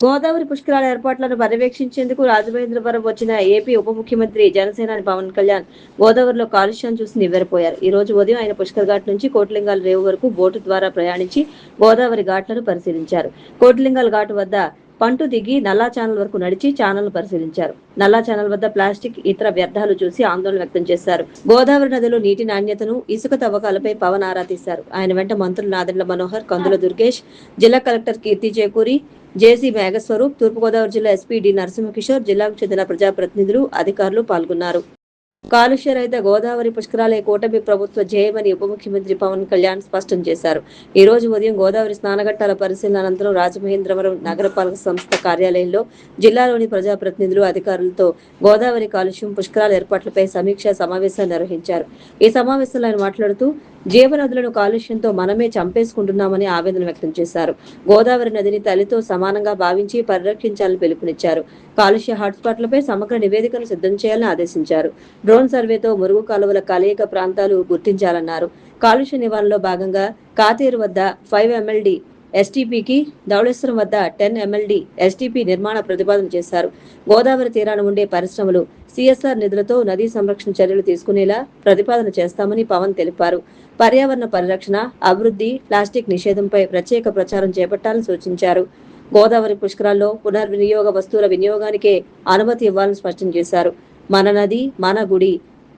గోదావరి పుష్కరాల ఏర్పాట్లను పర్యవేక్షించేందుకు రాజమహేంద్రవరం వచ్చిన ఏపీ ఉప ముఖ్యమంత్రి జనసేనాని పవన్ కళ్యాణ్ గోదావరిలో కాలుష్యాన్ని చూసి నివ్వెరపోయారు. ఈ రోజు ఉదయం ఆయన పుష్కర్ ఘాట్ నుంచి కోటిలింగాల రేవు వరకు బోటు ద్వారా ప్రయాణించి గోదావరి ఘాట్లను పరిశీలించారు. కోటిలింగాల ఘాటు వద్ద పంటు దిగి నల్లా ఛానల్ వరకు నడిచి ఛానల్ పరిశీలించారు. నల్లా ఛానల్ వద్ద ప్లాస్టిక్ ఇతర వ్యర్థాలు చూసి ఆందోళన వ్యక్తం చేశారు. గోదావరి నదిలో నీటి నాణ్యతను, ఇసుక తవ్వకాలపై పవన్ ఆరా తీశారు. ఆయన వెంట మంత్రులు నాదెండ్ల మనోహర్, కందుల దుర్గేష్, జిల్లా కలెక్టర్ కీర్తి చేకూరి, జేసీ మేఘస్వరూప్, తూర్పుగోదావరి జిల్లా ఎస్పీ డి నరసింహకిషోర్, జిల్లాకు చెందిన ప్రజాప్రతినిధులు, అధికారులు పాల్గొన్నారు. కాలుష్య రహిత గోదావరి పుష్కరాలే కూటమి ప్రభుత్వ ధ్యేయమని ఉప ముఖ్యమంత్రి పవన్ కళ్యాణ్ స్పష్టం చేశారు. ఈ రోజు ఉదయం గోదావరి స్నానఘట్టాల పరిశీలన అనంతరం రాజమహేంద్రవరం నగరపాలక సంస్థ కార్యాలయంలో జిల్లాలోని ప్రజాప్రతినిధులు, అధికారులతో గోదావరి కాలుష్యం, పుష్కరాల ఏర్పాట్లపై సమీక్షా సమావేశాన్ని నిర్వహించారు. ఈ సమావేశంలో ఆయన మాట్లాడుతూ జీవనదులను కాలుష్యంతో మనమే చంపేసుకుంటున్నామని ఆవేదన వ్యక్తం చేశారు. గోదావరి నదిని తల్లితో సమానంగా భావించి పరిరక్షించాలని పిలుపునిచ్చారు. కాలుష్య హాట్స్పాట్లపై సమగ్ర నివేదికను సిద్ధం చేయాలని ఆదేశించారు. డ్రోన్ సర్వేతో మురుగు కాలువల కలయిక ప్రాంతాలు గుర్తించాలన్నారు. కాలుష్య నివారణలో భాగంగా కాతేరు వద్ద 5 MLD ఎస్టీపీకి, ధవళేశ్వరం వద్ద 10 MLD ఎస్టీపీ నిర్మాణ ప్రతిపాదన చేశారు. గోదావరి తీరాన ఉండే పరిశ్రమలు సిఎస్ఆర్ నిధులతో నదీ సంరక్షణ చర్యలు తీసుకునేలా ప్రతిపాదన చేస్తామని పవన్ తెలిపారు. పర్యావరణ పరిరక్షణ, అభివృద్ధి, ప్లాస్టిక్ నిషేధంపై ప్రత్యేక ప్రచారం చేపట్టాలని సూచించారు. గోదావరి పుష్కరాల్లో పునర్వినియోగ వస్తువుల వినియోగానికే అనుమతి ఇవ్వాలని స్పష్టం చేశారు. మన నది మన గుడి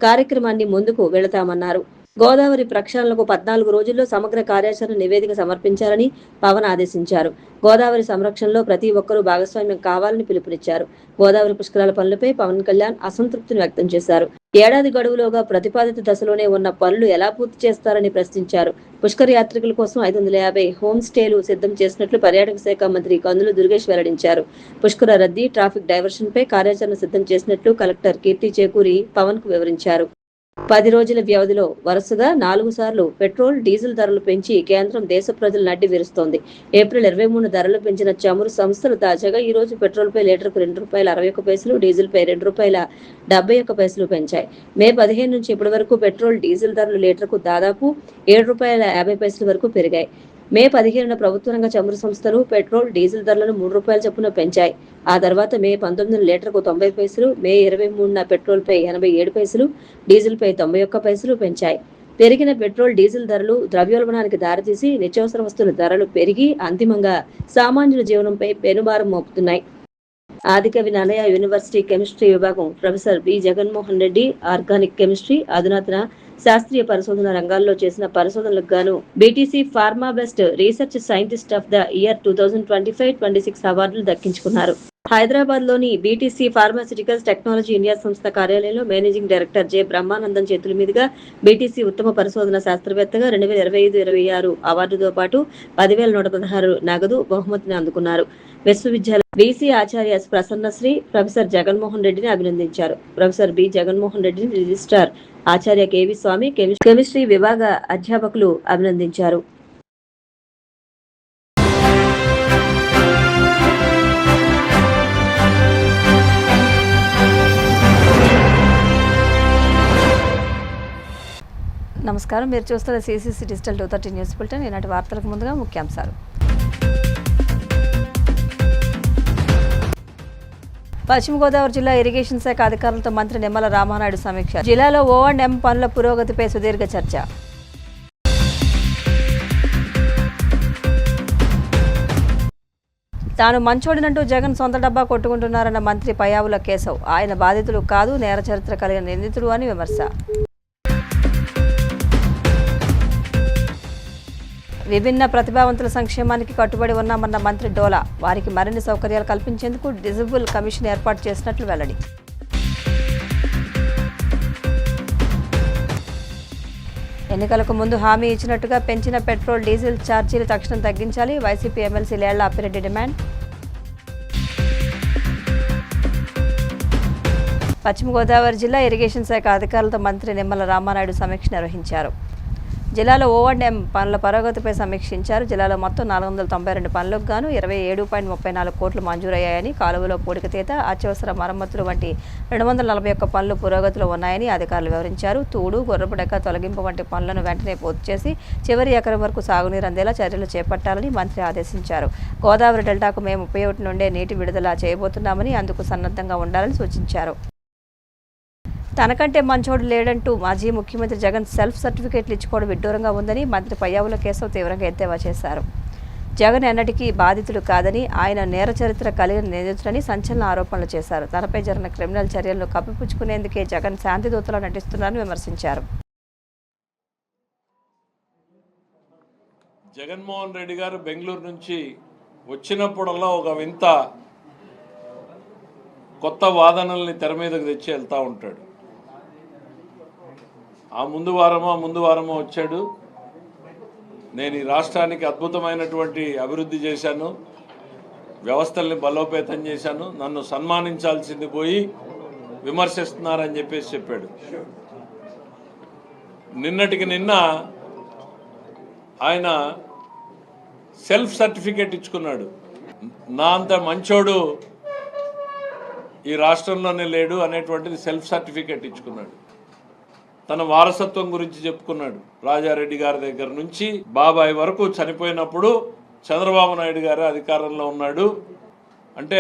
కార్యక్రమాన్ని ముందుకు వెళతామన్నారు. గోదావరి ప్రక్షాళనకు 14 రోజుల్లో సమగ్ర కార్యాచరణ నివేదిక సమర్పించాలని పవన్ ఆదేశించారు. గోదావరి సంరక్షణలో ప్రతి ఒక్కరూ భాగస్వామ్యం కావాలని పిలుపునిచ్చారు. గోదావరి పుష్కరాల పనులపై పవన్ కళ్యాణ్ అసంతృప్తిని వ్యక్తం చేశారు. ఏడాది గడువులోగా ప్రతిపాదిత దశలోనే ఉన్న పనులు ఎలా పూర్తి చేస్తారని ప్రశ్నించారు. పుష్కర యాత్రికుల కోసం 550 హోమ్ స్టేలు సిద్ధం చేసినట్లు పర్యాటక శాఖ మంత్రి కందుల దుర్గేష్ వెల్లడించారు. పుష్కర రద్దీ, ట్రాఫిక్ డైవర్షన్ పై కార్యాచరణ సిద్ధం చేసినట్లు కలెక్టర్ కీర్తి చేకూరి పవన్ కు వివరించారు. 10 రోజుల వ్యవధిలో వరుసగా 4 సార్లు పెట్రోల్, డీజిల్ ధరలు పెంచి కేంద్రం దేశ ప్రజలు నడ్డి విరుస్తోంది. ఏప్రిల్ 23 ధరలు పెంచిన చమురు సంస్థలు తాజాగా ఈ రోజు పెట్రోల్పై లీటర్కు ₹2.61, డీజిల్పై ₹2.71 పెంచాయి. మే 15 నుంచి ఇప్పటి వరకు పెట్రోల్, డీజిల్ ధరలు లీటర్కు దాదాపు ₹7.50 వరకు పెరిగాయి. మే 15న ప్రభుత్వ రంగ చమురు సంస్థలు పెట్రోల్, డీజిల్ ధరలను ₹3 చొప్పున పెంచాయి. ఆ తర్వాత మే 19న లీటర్కు 90 పైసలు, మే 23న పెట్రోల్పై 87 పైసలు, డీజిల్పై 91 పైసలు పెంచాయి. పెరిగిన పెట్రోల్, డీజిల్ ధరలు ద్రవ్యోల్బణానికి దారితీసి నిత్యావసర వస్తువుల ధరలు పెరిగి అంతిమంగా సామాన్యుల జీవనంపై పెనుభారం మోపుతున్నాయి. ఆదికవి నన్నయ్య యూనివర్సిటీ కెమిస్ట్రీ విభాగం professor B Jaganmohan Reddy organic chemistry, అధునాతన శాస్త్రీయ పరిశోధన రంగాల్లో చేసిన పరిశోధనలకు గాను BTC pharma best research scientist of the year 2025-26 అవార్డులు దక్కించుకున్నారు. హైదరాబాద్ లోని బీటీసీ ఫార్మాస్యూటికల్స్ టెక్నాలజీ ఇండియా సంస్థ కార్యాలయంలో మేనేజింగ్ డైరెక్టర్ జె బ్రహ్మానందం చేతుల మీదుగా బీటీసీ ఉత్తమ పరిశోధన శాస్త్రవేత్తగా 2025-26 అవార్డుతో పాటు 10,116 నగదు బహుమతిని అందుకున్నారు. విశ్వవిద్యాలయ వీసీ ఆచార్య ప్రసన్నశ్రీ ప్రొఫెసర్ జగన్మోహన్ రెడ్డిని అభినందించారు. ప్రొఫెసర్ బి జగన్మోహన్ రెడ్డిని రిజిస్ట్రార్ ఆచార్య కేవి స్వామి, కెమిస్ట్రీ విభాగ అధ్యాపకులు అభినందించారు. నమస్కారం, మీరు చూస్తున్న సిసిసి డిజిటల్ 230 న్యూస్ బులెటిన్. ఈనాటి వార్తలకు ముందుగా ముఖ్యాంశాలు. పశ్చిమ గోదావరి జిల్లా ఇరిగేషన్ శాఖ అధికారులతో మంత్రి నిమ్మల రామానాయుడు సమీక్ష. జిల్లాలో O&M పనుల పురోగతిపై సుదీర్ఘ చర్చ. తాను మంచోడినంటూ జగన్ సొంత డబ్బా కొట్టుకుంటున్నారన్న మంత్రి పయ్యావుల కేశవ్. ఆయన బాధితులు కాదు, నేర చరిత్ర కలిగిన నిందితుడు అని విమర్శ. విభిన్న ప్రతిభావంతుల సంక్షేమానికి కట్టుబడి ఉన్నామన్న మంత్రి డోలా. వారికి మరిన్ని సౌకర్యాలు కల్పించేందుకు డిజబుల్ కమిషన్ ఏర్పాటు చేసినట్లు వెల్లడి. ఎన్నికలకు ముందు హామీ ఇచ్చినట్టుగా పెంచిన పెట్రోల్, డీజిల్ ఛార్జీలు తక్షణం తగ్గించాలి. YCP MLC Lella Appireddy demand. పశ్చిమ గోదావరి జిల్లా ఇరిగేషన్ శాఖ అధికారులతో మంత్రి నిమ్మల రామానాయుడు సమీక్ష నిర్వహించారు. జిల్లాలో O&M పనుల పురోగతిపై సమీక్షించారు. జిల్లాలో మొత్తం 492 పనులకు గాను 27.34 కోట్లు మంజూరయ్యాయని, కాలువలో పూడికతీత, అత్యవసర మరమ్మతులు వంటి 241 పనులు పురోగతిలో ఉన్నాయని అధికారులు వివరించారు. తూడు, గుర్రపు డెక్క తొలగింపు వంటి పనులను వెంటనే పూర్తి చేసి చివరి ఎకరం వరకు సాగునీరు అందేలా చర్యలు చేపట్టాలని మంత్రి ఆదేశించారు. గోదావరి డెల్టాకు మే 31 నుండే నీటి విడుదల చేయబోతున్నామని, అందుకు సన్నద్ధంగా ఉండాలని సూచించారు. తనకంటే మంచోడు లేడంటూ మాజీ ముఖ్యమంత్రి జగన్ సెల్ఫ్ సర్టిఫికేట్లు ఇచ్చుకోవడం విడ్డూరంగా ఉందని మంత్రి పయ్యావుల కేశవ్ తీవ్రంగా ఎద్దేవా చేశారు. జగన్ ఎన్నటికీ బాధితుడు కాదని, ఆయన నేర చరిత్ర కలిగిన నిందితులని సంచలన ఆరోపణలు చేశారు. తనపై జరిగిన క్రిమినల్ చర్యలను కప్పిపుచ్చుకునేందుకే జగన్ శాంతిదూతలా నటిస్తున్నారని విమర్శించారు. జగన్మోహన్ రెడ్డి గారు బెంగళూరు నుంచి వచ్చినప్పుడల్లా ఒక వింత కొత్త వాదనల్ని తెర మీదకి తెచ్చి వెళ్తూ ఉంటాడు. ఆ ముందు వారమో వచ్చాడు. నేను ఈ రాష్ట్రానికి అద్భుతమైనటువంటి అభివృద్ధి చేశాను, వ్యవస్థల్ని బలోపేతం చేశాను, నన్ను సన్మానించాల్సింది పోయి విమర్శిస్తున్నారని చెప్పాడు. నిన్నటికి నిన్న ఆయన సెల్ఫ్ సర్టిఫికేట్ ఇచ్చుకున్నాడు. నా అంత మంచోడు ఈ రాష్ట్రంలోనే లేడు అనేటువంటిది సెల్ఫ్ సర్టిఫికేట్ ఇచ్చుకున్నాడు. తన వారసత్వం గురించి చెప్పుకున్నాడు. రాజారెడ్డి గారి దగ్గర నుంచి బాబాయ్ వరకు చనిపోయినప్పుడు చంద్రబాబు నాయుడు గారు అధికారంలో ఉన్నాడు అంటే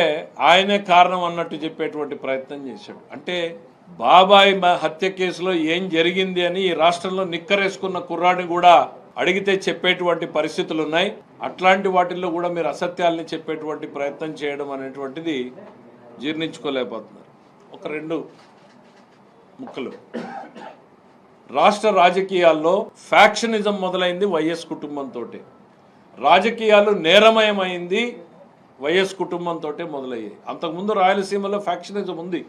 ఆయనే కారణం అన్నట్టు చెప్పేటువంటి ప్రయత్నం చేశాడు. అంటే బాబాయ్ హత్య కేసులో ఏం జరిగింది అని ఈ రాష్ట్రంలో నిక్కరేసుకున్న కుర్రాడిని కూడా అడిగితే చెప్పేటువంటి పరిస్థితులు ఉన్నాయి. అట్లాంటి వాటిల్లో కూడా మీరు అసత్యాల్ని చెప్పేటువంటి ప్రయత్నం చేయడం అనేటువంటిది జీర్ణించుకోలేకపోతున్నారు. ఒక 2 ముక్కలు. రాష్ట్ర రాజకీయాల్లో ఫ్యాక్షనిజం మొదలైంది వైఎస్ కుటుంబంతో. రాజకీయాలు నేరమయమైంది వైఎస్ కుటుంబంతో మొదలయ్యాయి. అంతకుముందు రాయలసీమలో ఫ్యాక్షనిజం ఉంది.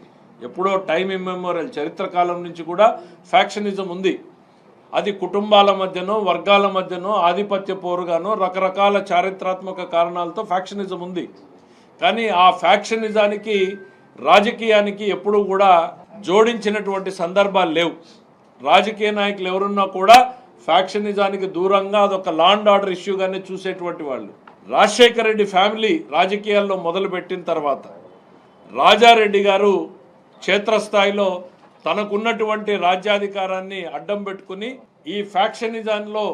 ఎప్పుడో టైం ఇమ్మెమోరియల్ చరిత్ర కాలం నుంచి కూడా ఫ్యాక్షనిజం ఉంది. అది కుటుంబాల మధ్యనో వర్గాల మధ్యనో ఆధిపత్య పోరుగానో రకరకాల చారిత్రాత్మక కారణాలతో ఫ్యాక్షనిజం ఉంది. కానీ ఆ ఫ్యాక్షనిజానికి రాజకీయానికి ఎప్పుడూ కూడా జోడించినటువంటి సందర్భాలు లేవు. రాజకీయ నాయకులు ఎవరున్నా కూడా ఫ్యాక్షనిజానికి దూరంగా అదొక లా అండ్ ఆర్డర్ ఇష్యూగానే చూసేటువంటి వాళ్ళు. రాజశేఖర రెడ్డి ఫ్యామిలీ రాజకీయాల్లో మొదలుపెట్టిన తర్వాత రాజారెడ్డి గారు క్షేత్రస్థాయిలో తనకున్నటువంటి రాజ్యాధికారాన్ని అడ్డం పెట్టుకుని ఈ ఫ్యాక్షనిజంలో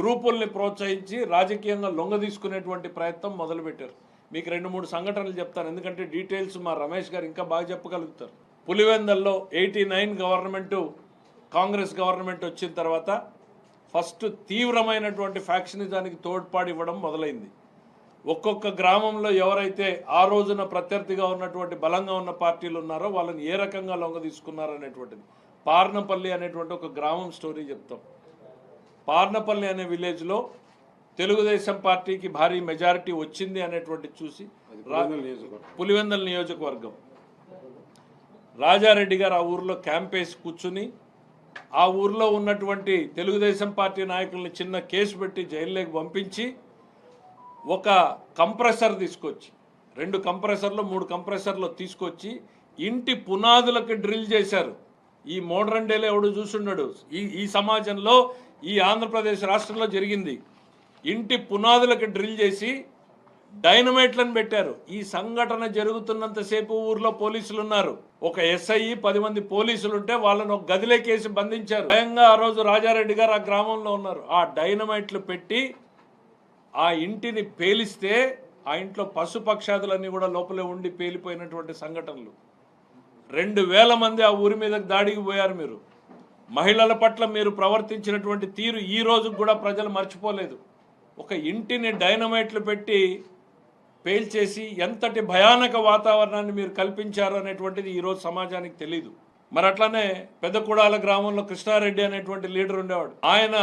గ్రూపుల్ని ప్రోత్సహించి రాజకీయంగా లొంగ తీసుకునేటువంటి ప్రయత్నం మొదలుపెట్టారు. మీకు 2-3 సంఘటనలు చెప్తాను, ఎందుకంటే డీటెయిల్స్ మా రమేష్ గారు ఇంకా బాగా చెప్పగలుగుతారు. పులివెందల్లో 89 గవర్నమెంటు కాంగ్రెస్ గవర్నమెంట్ వచ్చిన తర్వాత ఫస్ట్ తీవ్రమైనటువంటి ఫ్యాక్షనిజానికి తోడ్పాటు ఇవ్వడం మొదలైంది. ఒక్కొక్క గ్రామంలో ఎవరైతే ఆ రోజున ప్రత్యర్థిగా ఉన్నటువంటి బలంగా ఉన్న పార్టీలు ఉన్నారో వాళ్ళని ఏ రకంగా లొంగ తీసుకున్నారు అనేటువంటిది. పార్నపల్లి అనేటువంటి ఒక గ్రామం స్టోరీ చెప్తాం. పార్నపల్లి అనే విలేజ్లో తెలుగుదేశం పార్టీకి భారీ మెజారిటీ వచ్చింది అనేటువంటి చూసి పులివెందల నియోజకవర్గం రాజారెడ్డి గారు ఆ ఊర్లో క్యాంప్ వేసి కూర్చుని ఆ ఊర్లో ఉన్నటువంటి తెలుగుదేశం పార్టీ నాయకుల్ని చిన్న కేసు పెట్టి జైల్లోకి పంపించి ఒక కంప్రెసర్ తీసుకొచ్చి 2 కంప్రెసర్లు 3 కంప్రెసర్లు తీసుకొచ్చి ఇంటి పునాదులకు డ్రిల్ చేశారు. ఈ మోడర్న్ డేలో ఎవడు చూసున్నాడు? ఈ సమాజంలో ఈ ఆంధ్రప్రదేశ్ రాష్ట్రంలో జరిగింది. ఇంటి పునాదులకు డ్రిల్ చేసి డైనమైట్లను పెట్టారు. ఈ సంఘటన జరుగుతున్నంతసేపు ఊర్లో పోలీసులు ఉన్నారు. ఒక ఎస్ఐ 10 మంది పోలీసులు ఉంటే వాళ్ళను ఒక గదిలోకేసి బంధించారు. స్వయంగా ఆ రోజు రాజారెడ్డి గారు ఆ గ్రామంలో ఉన్నారు. ఆ డైనమైట్లు పెట్టి ఆ ఇంటిని పేలిస్తే ఆ ఇంట్లో పశుపక్షాదులన్నీ కూడా లోపలే ఉండి పేలిపోయినటువంటి సంఘటనలు. 2000 మంది ఆ ఊరి మీద దాడికి పోయారు. మీరు మహిళల పట్ల మీరు ప్రవర్తించినటువంటి తీరు ఈ రోజు కూడా ప్రజలు మర్చిపోలేదు. ఒక ఇంటిని డైనమైట్లు పెట్టి పేల్చేసి ఎంతటి భయానక వాతావరణాన్ని మీరు కల్పించారు అనేటువంటిది ఈరోజు సమాజానికి తెలీదు. మరి అట్లానే పెద్దకుడాల గ్రామంలో కృష్ణారెడ్డి అనేటువంటి లీడర్ ఉండేవాడు. ఆయన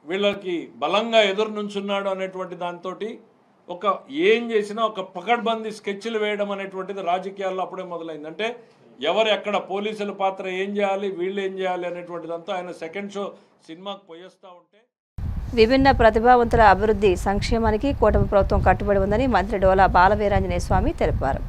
వీళ్ళకి బలంగా ఎదురు నుంచున్నాడు అనేటువంటి దాంతో ఒక ఏం చేసినా ఒక పకడ్బందీ స్కెచ్లు వేయడం అనేటువంటిది రాజకీయాల్లో అప్పుడే మొదలైంది. అంటే ఎవరు ఎక్కడ పోలీసుల పాత్ర ఏం చేయాలి, వీళ్ళు ఏం చేయాలి అనేటువంటి దాంతో ఆయన సెకండ్ షో సినిమాకి పోయేస్తూ ఉంటే విభిన్న ప్రతిభావంతుల అభివృద్ధి సంక్షేమానికి కూటమి ప్రభుత్వం కట్టుబడి ఉందని మంత్రి డోలా బాలవీరాంజనేయ స్వామి తెలిపారు.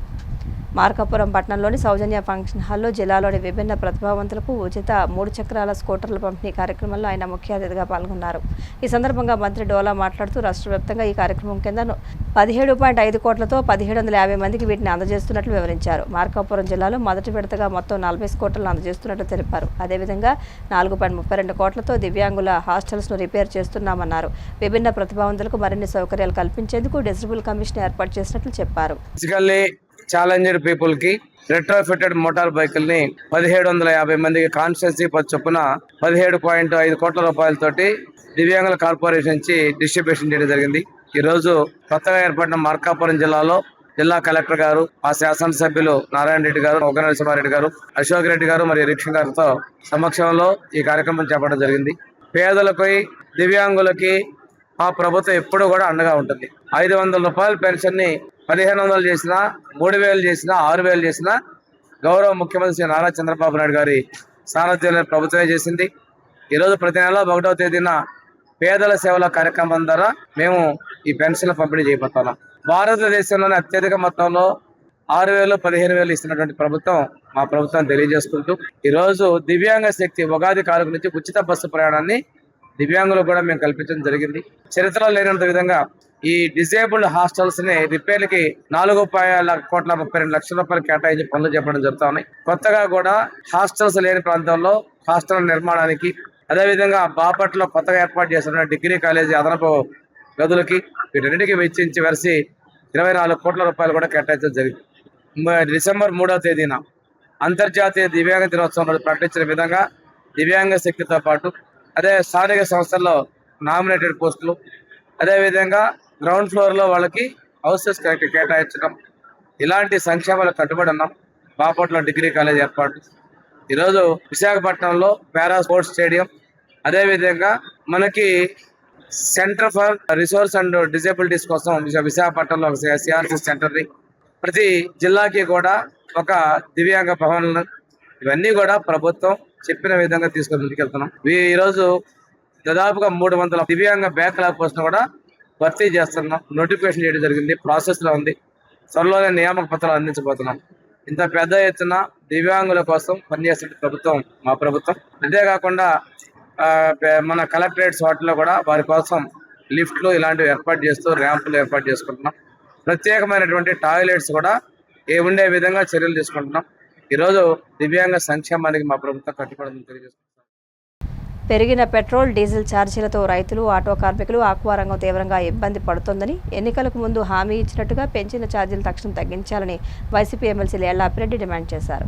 మార్కాపురం పట్టణంలోని సౌజన్య ఫంక్షన్ హాల్లో జిల్లాలోని విభిన్న ప్రతిభావంతులకు ఉచిత 3 చక్రాల స్కూటర్ల పంపిణీ కార్యక్రమంలో ఆయన ముఖ్య అతిథిగా పాల్గొన్నారు. ఈ సందర్భంగా మంత్రి డోలా మాట్లాడుతూ రాష్ట్ర వ్యాప్తంగా ఈ కార్యక్రమం కింద 17.5 కోట్లతో 1750 మందికి వీటిని అందజేస్తున్నట్లు వివరించారు. మార్కాపురం జిల్లాలో మొదటి విడతగా మొత్తం 40 స్కూటర్లు అందజేస్తున్నట్లు తెలిపారు. అదేవిధంగా 4.32 కోట్లతో దివ్యాంగుల హాస్టల్స్ను రిపేర్ చేస్తున్నామన్నారు. విభిన్న ప్రతిభావంతులకు మరిన్ని సౌకర్యాలు కల్పించేందుకు డిజిటల్ కమిషన్ ఏర్పాటు చేసినట్లు చెప్పారు. ఛాలెంజ్డ్ పీపుల్ కి రెట్రోఫిటెడ్ మోటార్ బైకుల్ని 1750 మందికి కాన్స్టిట్యున్సీ చొప్పున 17.5 కోట్ల రూపాయలతోటి దివ్యాంగుల కార్పొరేషన్ నుంచి డిస్ట్రిబ్యూషన్ చేయడం జరిగింది. ఈ రోజు కొత్తగా ఏర్పడిన మార్కాపురం జిల్లాలో జిల్లా కలెక్టర్ గారు, ఆ శాసనసభ్యులు నారాయణ రెడ్డి గారు, ఉగ్ర నరసింహారెడ్డి గారు, అశోక్ రెడ్డి గారు మరియు రిక్ష గారితో సమక్షంలో ఈ కార్యక్రమం చేపట్టడం జరిగింది. పేదలకి, దివ్యాంగులకి ఆ ప్రభుత్వం ఎప్పుడు కూడా అండగా ఉంటుంది. 500 రూపాయల పెన్షన్ ని 1500 చేసినా, 3000 చేసినా, 6000 చేసినా గౌరవ ముఖ్యమంత్రి శ్రీ నారా చంద్రబాబు నాయుడు గారి సారథ్యంలో ప్రభుత్వమే చేసింది. ఈరోజు ప్రతి నెల 1వ తేదీన పేదల సేవల కార్యక్రమం ద్వారా మేము ఈ పెన్షన్ల పంపిణీ చేయబోతున్నాం. భారతదేశంలోనే అత్యధిక మొత్తంలో 6000, 15000 ఇస్తున్నటువంటి ప్రభుత్వం మా ప్రభుత్వం తెలియజేసుకుంటూ ఈరోజు దివ్యాంగ శక్తి ఉగాది కానుక నుంచి ఉచిత బస్సు ప్రయాణాన్ని దివ్యాంగులకు కూడా మేము కల్పించడం జరిగింది. చరిత్రలో లేనంత విధంగా ఈ డిసేబుల్డ్ హాస్టల్స్ ని రిపేర్లకి 4.32 లక్షల రూపాయలు కేటాయించి పనులు చెప్పడం జరుగుతా ఉన్నాయి. కొత్తగా కూడా హాస్టల్స్ లేని ప్రాంతంలో హాస్టల్ నిర్మాణానికి, అదేవిధంగా బాపట్ల కొత్తగా ఏర్పాటు చేస్తున్న డిగ్రీ కాలేజీ అదనపు గదులకి వీటన్నిటికీ వెచ్చించి వరిసి 24 కోట్ల రూపాయలు కూడా కేటాయించడం జరిగింది. డిసెంబర్ 3వ తేదీన అంతర్జాతీయ దివ్యాంగ దినోత్సవం రోజు ప్రకటించిన విధంగా దివ్యాంగ శక్తితో పాటు అదే స్థానిక సంస్థల్లో నామినేటెడ్ పోస్టులు, అదేవిధంగా గ్రౌండ్ ఫ్లోర్లో వాళ్ళకి హౌసెస్ కేటాయించడం, ఇలాంటి సంక్షేమాలకు కట్టుబడి ఉన్నాం. బాపట్ల డిగ్రీ కాలేజ్ ఏర్పాటు, ఈరోజు విశాఖపట్నంలో పారా స్పోర్ట్స్ స్టేడియం, అదేవిధంగా మనకి centre for resource and disabilities కోసం విశాఖపట్నంలో ఒక సిఆర్సి సెంటర్ని, ప్రతి జిల్లాకి కూడా ఒక దివ్యాంగ భవన్లు, ఇవన్నీ కూడా ప్రభుత్వం చెప్పిన విధంగా తీసుకొని ముందుకెళ్తున్నాం. ఈరోజు దాదాపుగా 300 దివ్యాంగ బ్యాక్లాగ్ పోస్టులు కూడా భర్తీ చేస్తున్నాం. నోటిఫికేషన్ చేయడం జరిగింది, ప్రాసెస్ లో ఉంది. త్వరలోనే నియామక పత్రాలు అందించబోతున్నాం. ఇంత పెద్ద ఎత్తున దివ్యాంగుల కోసం పనిచేసే ప్రభుత్వం మా ప్రభుత్వం. అంతేకాకుండా మన కలెక్టరేట్స్ వాటిలో కూడా వారి కోసం లిఫ్ట్లు ఇలాంటివి ఏర్పాటు చేస్తూ ర్యాంపులు ఏర్పాటు చేసుకుంటున్నాం. ప్రత్యేకమైనటువంటి టాయిలెట్స్ కూడా ఉండే విధంగా చర్యలు తీసుకుంటున్నాం. ఈరోజు దివ్యాంగ సంక్షేమానికి మా ప్రభుత్వం కట్టుబడి తెలియజేస్తున్నాం. పెరిగిన పెట్రోల్, డీజిల్ ఛార్జీలతో రైతులు, ఆటో కార్మికులు, ఆక్వా రంగం తీవ్రంగా ఇబ్బంది పడుతోందని, ఎన్నికలకు ముందు హామీ ఇచ్చినట్టుగా పెంచిన ఛార్జీలు తక్షణం తగ్గించాలని YCP MLC Lella Appireddy demand చేశారు.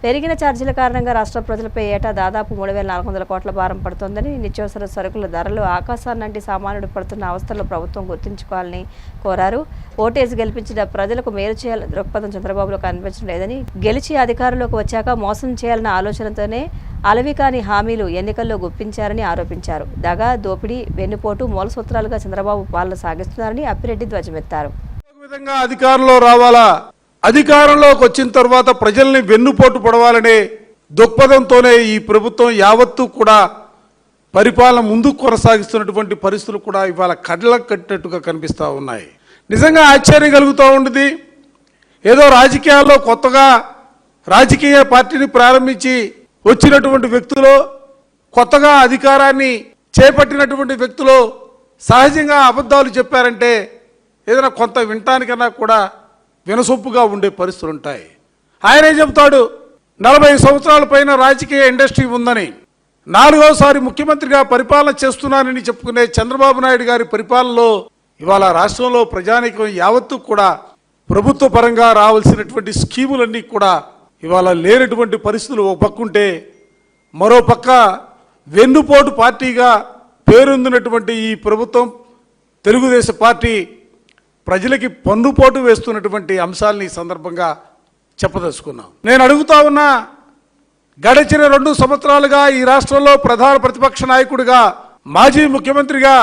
పెరిగిన ఛార్జీల కారణంగా రాష్ట్ర ప్రజలపై ఏటా దాదాపు 3400 కోట్ల భారం పడుతోందని, నిత్యావసర సరుకుల ధరలు ఆకాశాన్నంటి సామాన్యుడు పడుతున్న అవస్థల్లో ప్రభుత్వం గుర్తుంచుకోవాలని కోరారు. ఓటేసి గెలిపించిన ప్రజలకు మేలు చేయాలని దృక్పథం చంద్రబాబులో కనిపించడం లేదని, గెలిచి అధికారంలోకి వచ్చాక మోసం చేయాలన్న ఆలోచనతోనే అలవికాని హామీలు ఎన్నికల్లో గుప్పించారని ఆరోపించారు. దగా, దోపిడీ, వెన్నుపోటు మూల సూత్రాలుగా చంద్రబాబు పాలన సాగిస్తున్నారని అప్పిరెడ్డి ధ్వజమెత్తారు. అధికారంలో రావాలా, అధికారంలోకి వచ్చిన తర్వాత ప్రజల్ని వెన్నుపోటు పడవాలనే దృక్పథంతోనే ఈ ప్రభుత్వం యావత్తు కూడా పరిపాలన ముందుకు కొనసాగిస్తున్నటువంటి పరిస్థితులు కూడా ఇవాళ కళ్ళకు కట్టినట్టుగా కనిపిస్తూ ఉన్నాయి. నిజంగా ఆశ్చర్యం కలుగుతూ ఉంటుంది. ఏదో రాజకీయాల్లో కొత్తగా రాజకీయ పార్టీని ప్రారంభించి వచ్చినటువంటి వ్యక్తులు, కొత్తగా అధికారాన్ని చేపట్టినటువంటి వ్యక్తులు సహజంగా అబద్ధాలు చెప్పారంటే ఏదైనా కొంత వినటానికన్నా కూడా వినసొప్పుగా ఉండే పరిస్థితులు ఉంటాయి. ఆయనే చెబుతాడు 40 సంవత్సరాల పైన రాజకీయ ఇండస్ట్రీ ఉందని. 4వసారి ముఖ్యమంత్రిగా పరిపాలన చేస్తున్నానని చెప్పుకునే చంద్రబాబు నాయుడు గారి పరిపాలనలో ఇవాళ రాష్ట్రంలో ప్రజానీకం యావత్తు కూడా ప్రభుత్వ పరంగా రావాల్సినటువంటి స్కీములన్నీ కూడా ఇవాళ లేనటువంటి పరిస్థితులు ఒక పక్కుంటే, మరో పక్క వెన్నుపోటు పార్టీగా పేరొందినటువంటి ఈ ప్రభుత్వం తెలుగుదేశం పార్టీ ప్రజలకి పన్నుపోటు వేస్తున్నటువంటి అంశాలని ఈ సందర్భంగా చెప్పదలుచుకున్నాం. నేను అడుగుతా ఉన్నా, గడిచిన 2 సంవత్సరాలుగా ఈ రాష్ట్రంలో ప్రధాన ప్రతిపక్ష నాయకుడిగా, మాజీ ముఖ్యమంత్రిగా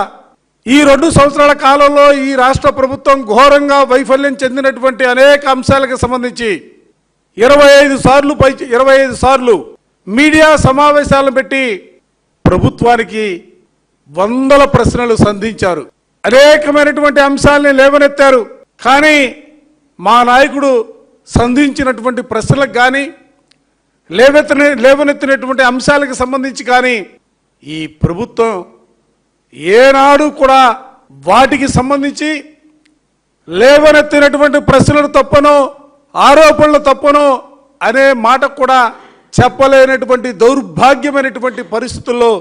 ఈ 2 సంవత్సరాల కాలంలో ఈ రాష్ట్ర ప్రభుత్వం ఘోరంగా వైఫల్యం చెందినటువంటి అనేక అంశాలకు సంబంధించి 25 సార్లు మీడియా సమావేశాలను పెట్టి ప్రభుత్వానికి 100 ప్రశ్నలు సంధించారు. అనేకమైనటువంటి అంశాలని లేవనెత్తారు. కానీ మా నాయకుడు సంధించినటువంటి ప్రశ్నలకు కానీ లేవనెత్తినటువంటి అంశాలకు సంబంధించి కానీ ఈ ప్రభుత్వం ఏనాడు కూడా వాటికి సంబంధించి లేవనెత్తినటువంటి ప్రశ్నలు తప్పనో ఆరోపణలు తప్పనో అనే మాట కూడా చెప్పలేనటువంటి దౌర్భాగ్యమైనటువంటి పరిస్థితుల్లో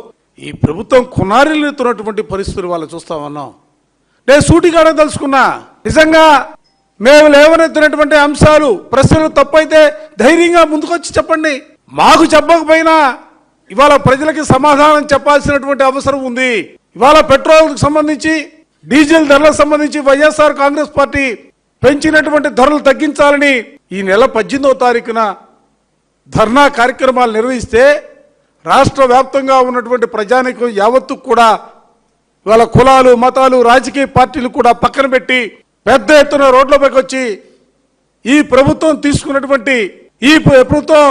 ఈ ప్రభుత్వం కొనారిల్లుతున్నటువంటి పరిస్థితులు వాళ్ళు చూస్తా ఉన్నాం. నేను సూటిగానే తెలుసుకున్నా, నిజంగా మేము లేవనెత్తినటువంటి అంశాలు ప్రశ్నలు తప్పైతే ధైర్యంగా ముందుకొచ్చి చెప్పండి. మాకు చెప్పకపోయినా ఇవాళ ప్రజలకి సమాధానం చెప్పాల్సినటువంటి అవసరం ఉంది. ఇవాళ పెట్రోల్కి సంబంధించి డీజిల్ ధరలకు సంబంధించి వైఎస్ఆర్ కాంగ్రెస్ పార్టీ పెంచినటువంటి ధరలు తగ్గించాలని ఈ నెల 18వ తారీఖున ధర్నా కార్యక్రమాలు నిర్వహిస్తే రాష్ట్ర వ్యాప్తంగా ఉన్నటువంటి ప్రజానీకం యావత్తు కూడా వాళ్ళ కులాలు మతాలు రాజకీయ పార్టీలు కూడా పక్కన పెట్టి పెద్ద ఎత్తున రోడ్లపైకి వచ్చి ఈ ప్రభుత్వం తీసుకున్నటువంటి ఈ ప్రభుత్వం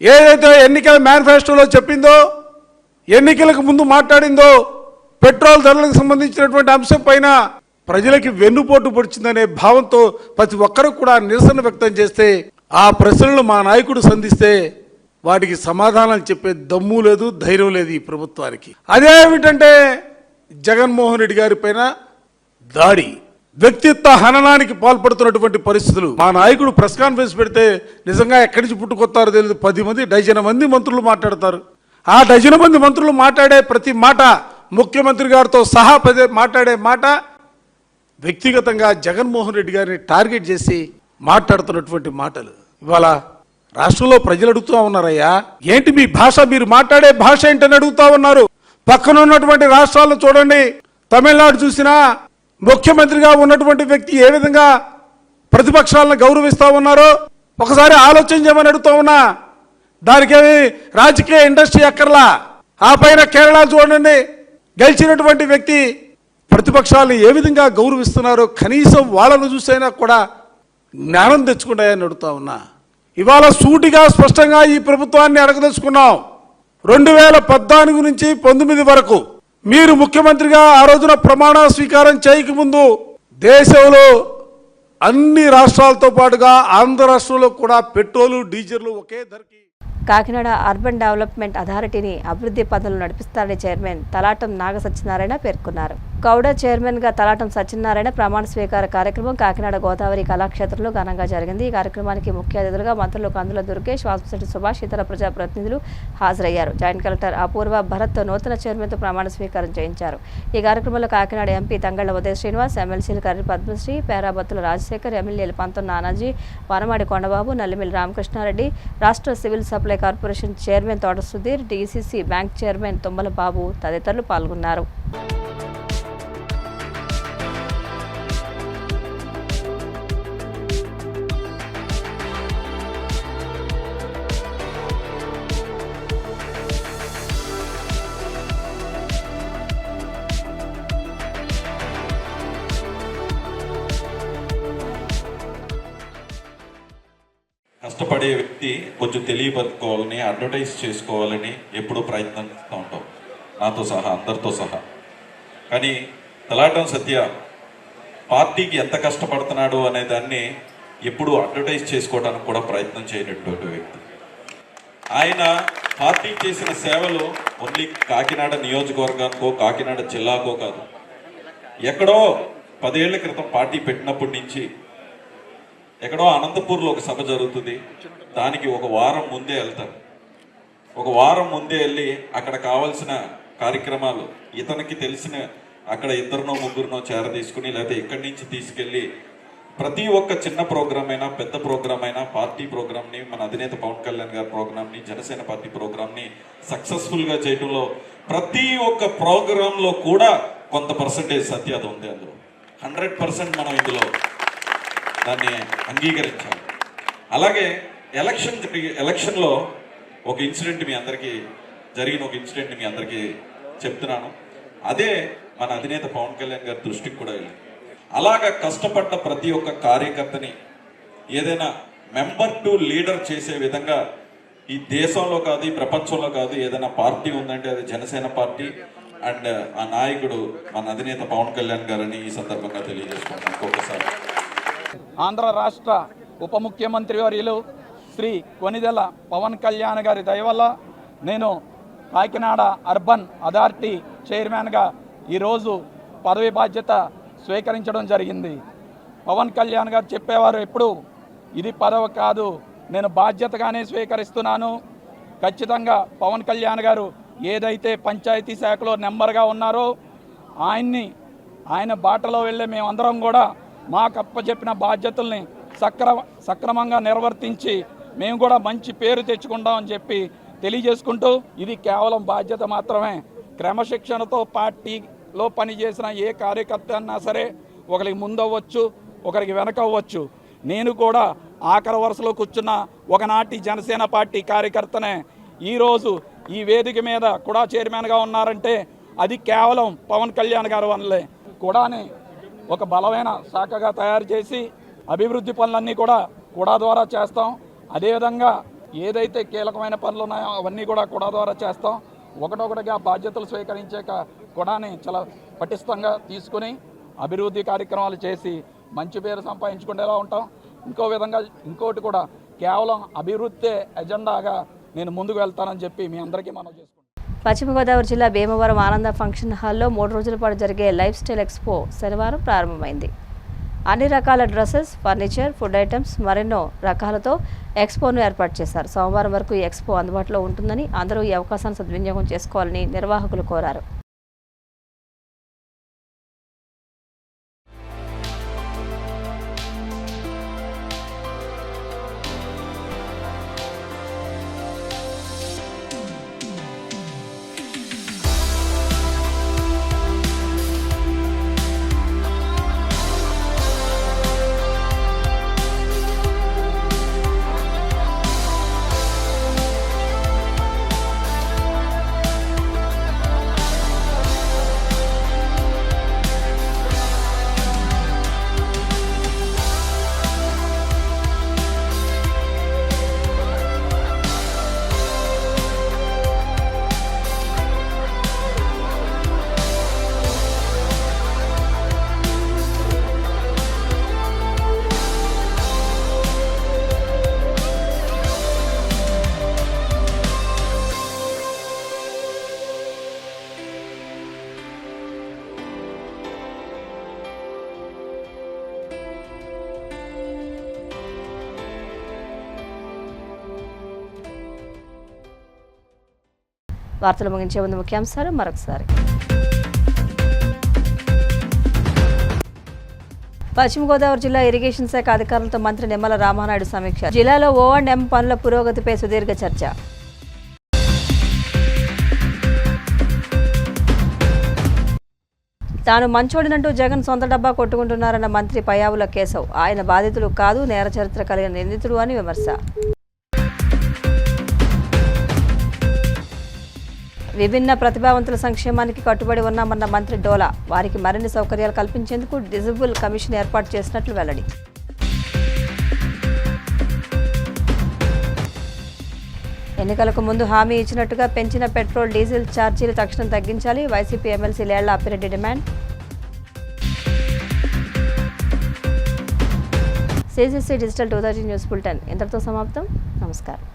ఏదైతే ఎన్నికల మేనిఫెస్టోలో చెప్పిందో, ఎన్నికలకు ముందు మాట్లాడిందో, పెట్రోల్ ధరలకు సంబంధించినటువంటి అంశం పైన ప్రజలకి వెన్నుపోటు పొడిచిందనే భావంతో ప్రతి ఒక్కరూ కూడా నిరసన వ్యక్తం చేస్తే ఆ ప్రశ్నలను మా నాయకుడు సంధిస్తే వాటికి సమాధానాలు చెప్పే దమ్ము లేదు, ధైర్యం లేదు ఈ ప్రభుత్వానికి. అదేమిటంటే జగన్మోహన్ రెడ్డి గారి పైన దాడి, వ్యక్తిత్వ హననానికి పాల్పడుతున్నటువంటి పరిస్థితులు. మా నాయకుడు ప్రెస్ కాన్ఫరెన్స్ పెడితే నిజంగా ఎక్కడి నుంచి పుట్టుకొస్తారో తెలియదు. 10 డజన్ మంది మంత్రులు మాట్లాడతారు. ఆ డజన్ మంది మంత్రులు మాట్లాడే ప్రతి మాట, ముఖ్యమంత్రి గారితో సహా మాట్లాడే మాట వ్యక్తిగతంగా జగన్మోహన్ రెడ్డి గారిని టార్గెట్ చేసి మాట్లాడుతున్నటువంటి మాటలు. ఇవాళ రాష్ట్రంలో ప్రజలు అడుగుతూ ఉన్నారయ్యా, ఏంటి మీ భాష, మీరు మాట్లాడే భాష ఏంటని అడుగుతా ఉన్నారు. పక్కన ఉన్నటువంటి రాష్ట్రాల్లో చూడండి, తమిళనాడు చూసినా ముఖ్యమంత్రిగా ఉన్నటువంటి వ్యక్తి ఏ విధంగా ప్రతిపక్షాలను గౌరవిస్తా ఉన్నారో ఒకసారి ఆలోచన చేయమని అడుగుతా ఉన్నా. దానికేమి రాజకీయ ఇండస్ట్రీ అక్కర్లా. ఆ పైన కేరళ చూడండి, గెలిచినటువంటి వ్యక్తి ప్రతిపక్షాలను ఏ విధంగా గౌరవిస్తున్నారో కనీసం వాళ్ళను చూసైనా కూడా జ్ఞానం తెచ్చుకుంటాయని అడుగుతా ఉన్నా. ఇవాళ సూటిగా స్పష్టంగా ఈ ప్రభుత్వాన్ని అడగదలుచుకున్నాం. 2014 నుంచి 19 వరకు మీరు ముఖ్యమంత్రిగా ఆ రోజున ప్రమాణ స్వీకారం చేయకముందు దేశంలో అన్ని రాష్ట్రాలతో పాటుగా ఆంధ్ర రాష్ట్రంలో కూడా పెట్రోలు డీజిల్ ఒకే ధరకి. కాకినాడ అర్బన్ డెవలప్మెంట్ అథారిటీని అభివృద్ధి పనులు నడిపిస్తారని చైర్మన్ తలాటం నాగ సత్యనారాయణ పేర్కొన్నారు. గౌడ చైర్మన్గా తలాటం సత్యనారాయణ ప్రమాణ స్వీకార కార్యక్రమం కాకినాడ గోదావరి కళాక్షేత్రంలో ఘనంగా జరిగింది. ఈ కార్యక్రమానికి ముఖ్య అతిథులుగా మంత్రులు కందుల దుర్గేష్, వాసుశెట్టి సుభాష్, ఇతర ప్రజాప్రతినిధులు హాజరయ్యారు. జాయింట్ కలెక్టర్ అపూర్వ భరత్ నూతన చైర్మన్తో ప్రమాణ స్వీకారం చేయించారు. ఈ కార్యక్రమంలో కాకినాడ ఎంపీ తంగళ్ల ఉదయ శ్రీనివాస్, ఎమ్మెల్సీలు కర్రి పద్మశ్రీ, పేరాబత్తుల రాజశేఖర్, ఎమ్మెల్యేలు పంతం నానాజీ, వనమాడి కొండబాబు, నల్లిమిల్లి రామకృష్ణారెడ్డి, రాష్ట్ర civil supply corporation chairman Thota Sudheer, DCC bank chairman Tummala Babu తదితరులు పాల్గొన్నారు. కష్టపడే వ్యక్తి కొంచెం తెలియపరుచుకోవాలని, అడ్వర్టైజ్ చేసుకోవాలని ఎప్పుడూ ప్రయత్నిస్తూ ఉంటాం, నాతో సహా అందరితో సహా. కానీ తలాటం సత్య పార్టీకి ఎంత కష్టపడుతున్నాడు అనే దాన్ని ఎప్పుడూ అడ్వర్టైజ్ చేసుకోవడానికి కూడా ప్రయత్నం చేయనటువంటి వ్యక్తి. ఆయన పార్టీ చేసిన సేవలు ఓన్లీ కాకినాడ నియోజకవర్గానికో కాకినాడ జిల్లాకో కాదు, ఎక్కడో 10 ఏళ్ల క్రితం పార్టీ పెట్టినప్పటి నుంచి ఎక్కడో అనంతపూర్లో ఒక సభ జరుగుతుంది, దానికి ఒక వారం ముందే వెళ్తారు. ఒక వారం ముందే వెళ్ళి అక్కడ కావాల్సిన కార్యక్రమాలు ఇతనికి తెలిసిన అక్కడ 2 3 చేరదీసుకుని, లేకపోతే ఇక్కడి నుంచి తీసుకెళ్ళి ప్రతి ఒక్క చిన్న ప్రోగ్రామ్ అయినా పెద్ద ప్రోగ్రామ్ అయినా పార్టీ ప్రోగ్రామ్ని, మన అధినేత పవన్ కళ్యాణ్ గారి ప్రోగ్రామ్ని, జనసేన పార్టీ ప్రోగ్రామ్ని సక్సెస్ఫుల్గా చేయడంలో ప్రతి ఒక్క ప్రోగ్రాంలో కూడా కొంత పర్సంటేజ్ సత్యత ఉంది. అందులో 100% మనం ఇందులో దాన్ని అంగీకరించాలి. అలాగే ఎలక్షన్లో ఒక ఇన్సిడెంట్ మీ అందరికీ జరిగిన ఒక ఇన్సిడెంట్ మీ అందరికీ చెప్తున్నాను. అదే మన అధినేత పవన్ కళ్యాణ్ గారి దృష్టికి కూడా వెళ్ళింది. అలాగా కష్టపడ్డ ప్రతి ఒక్క కార్యకర్తని ఏదైనా మెంబర్ టు లీడర్ చేసే విధంగా ఈ దేశంలో కాదు, ఈ ప్రపంచంలో కాదు, ఏదైనా పార్టీ ఉందంటే అది జనసేన పార్టీ అండ్ ఆ నాయకుడు మన అధినేత పవన్ కళ్యాణ్ గారని ఈ సందర్భంగా తెలియజేసుకుంటాను. ఇంకొకసారి ఆంధ్ర రాష్ట్ర ఉప ముఖ్యమంత్రి వర్యులు శ్రీ కొనిదెల పవన్ కళ్యాణ్ గారి దయ వల్ల నేను కాకినాడ అర్బన్ అథారిటీ చైర్మన్గా ఈరోజు పదవి బాధ్యత స్వీకరించడం జరిగింది. పవన్ కళ్యాణ్ గారు చెప్పేవారు ఎప్పుడు ఇది పదవి కాదు, నేను బాధ్యతగానే స్వీకరిస్తున్నాను. ఖచ్చితంగా పవన్ కళ్యాణ్ గారు ఏదైతే పంచాయతీ శాఖలో నెంబర్గా ఉన్నారో ఆయన బాటలో వెళ్ళే మేమందరం కూడా మాకు అప్పచెప్పిన బాధ్యతల్ని సక్రమంగా నిర్వర్తించి మేము కూడా మంచి పేరు తెచ్చుకుంటామని చెప్పి తెలియజేసుకుంటూ, ఇది కేవలం బాధ్యత మాత్రమే. క్రమశిక్షణతో పార్టీలో పనిచేసిన ఏ కార్యకర్త అన్నా సరే ఒకరికి ముందవ్వచ్చు, ఒకరికి వెనకవ్వచ్చు. నేను కూడా ఆఖరి వరుసలో కూర్చున్న ఒకనాటి జనసేన పార్టీ కార్యకర్తనే. ఈరోజు ఈ వేదిక మీద కూడా చైర్మన్గా ఉన్నారంటే అది కేవలం పవన్ కళ్యాణ్ గారి వల్లే. కూడాని ఒక బలమైన శాఖగా తయారు చేసి అభివృద్ధి పనులన్నీ కూడా ద్వారా చేస్తాం. అదేవిధంగా ఏదైతే కీలకమైన పనులు ఉన్నాయో అవన్నీ కూడా ద్వారా చేస్తాం. ఒకటొకటిగా బాధ్యతలు స్వీకరించాక కూడాని చాలా పటిష్టంగా తీసుకుని అభివృద్ధి కార్యక్రమాలు చేసి మంచి పేరు సంపాదించుకునేలా ఉంటాం. ఇంకోటి కూడా కేవలం అభివృద్ధి ఎజెండాగా నేను ముందుకు వెళ్తానని చెప్పి మీ అందరికీ మనం చేసుకుంటాం. పశ్చిమ గోదావరి జిల్లా భీమవరం ఆనంద ఫంక్షన్ హాల్లో 3 రోజుల పాటు జరిగే లైఫ్ స్టైల్ ఎక్స్పో శనివారం ప్రారంభమైంది. అన్ని రకాల డ్రెస్సెస్, ఫర్నిచర్, ఫుడ్ ఐటమ్స్ మరెన్నో రకాలతో ఎక్స్పోను ఏర్పాటు చేశారు. సోమవారం వరకు ఈ ఎక్స్పో అందుబాటులో ఉంటుందని, అందరూ ఈ అవకాశాన్ని సద్వినియోగం చేసుకోవాలని నిర్వాహకులు కోరారు. వార్తలు ముగించే ముందు ముఖ్యాంశాలు మరొకసారి. పశ్చిమ గోదావరి జిల్లా ఇరిగేషన్ శాఖ అధికారులతో మంత్రి నిమ్మల రామానాయుడు సమీక్ష. జిల్లాలో O&M పనుల పురోగతిపై సుదీర్ఘ చర్చ. తాను మంచోడినంటూ జగన్ సొంత డబ్బా కొట్టుకుంటున్నారన్న మంత్రి పయ్యావుల కేశవ్. ఆయన బాధితులు కాదు, నేర చరిత్ర కలిగిన నిందితుడు అని విమర్శ. విభిన్న ప్రతిభావంతుల సంక్షేమానికి కట్టుబడి ఉన్నామన్న మంత్రి డోలా. వారికి మరిన్ని సౌకర్యాలు కల్పించేందుకు డిజబుల్ కమిషన్ ఏర్పాటు చేసినట్లు వెల్లడి. ఎన్నికలకు ముందు హామీ ఇచ్చినట్టుగా పెంచిన పెట్రోల్, డీజిల్ ఛార్జీలు తక్షణం తగ్గించాలి. YCP MLC Lella Appireddy demand. CCC digital 230 news bulletin ఇంతటితో సమాప్తం. నమస్కారం.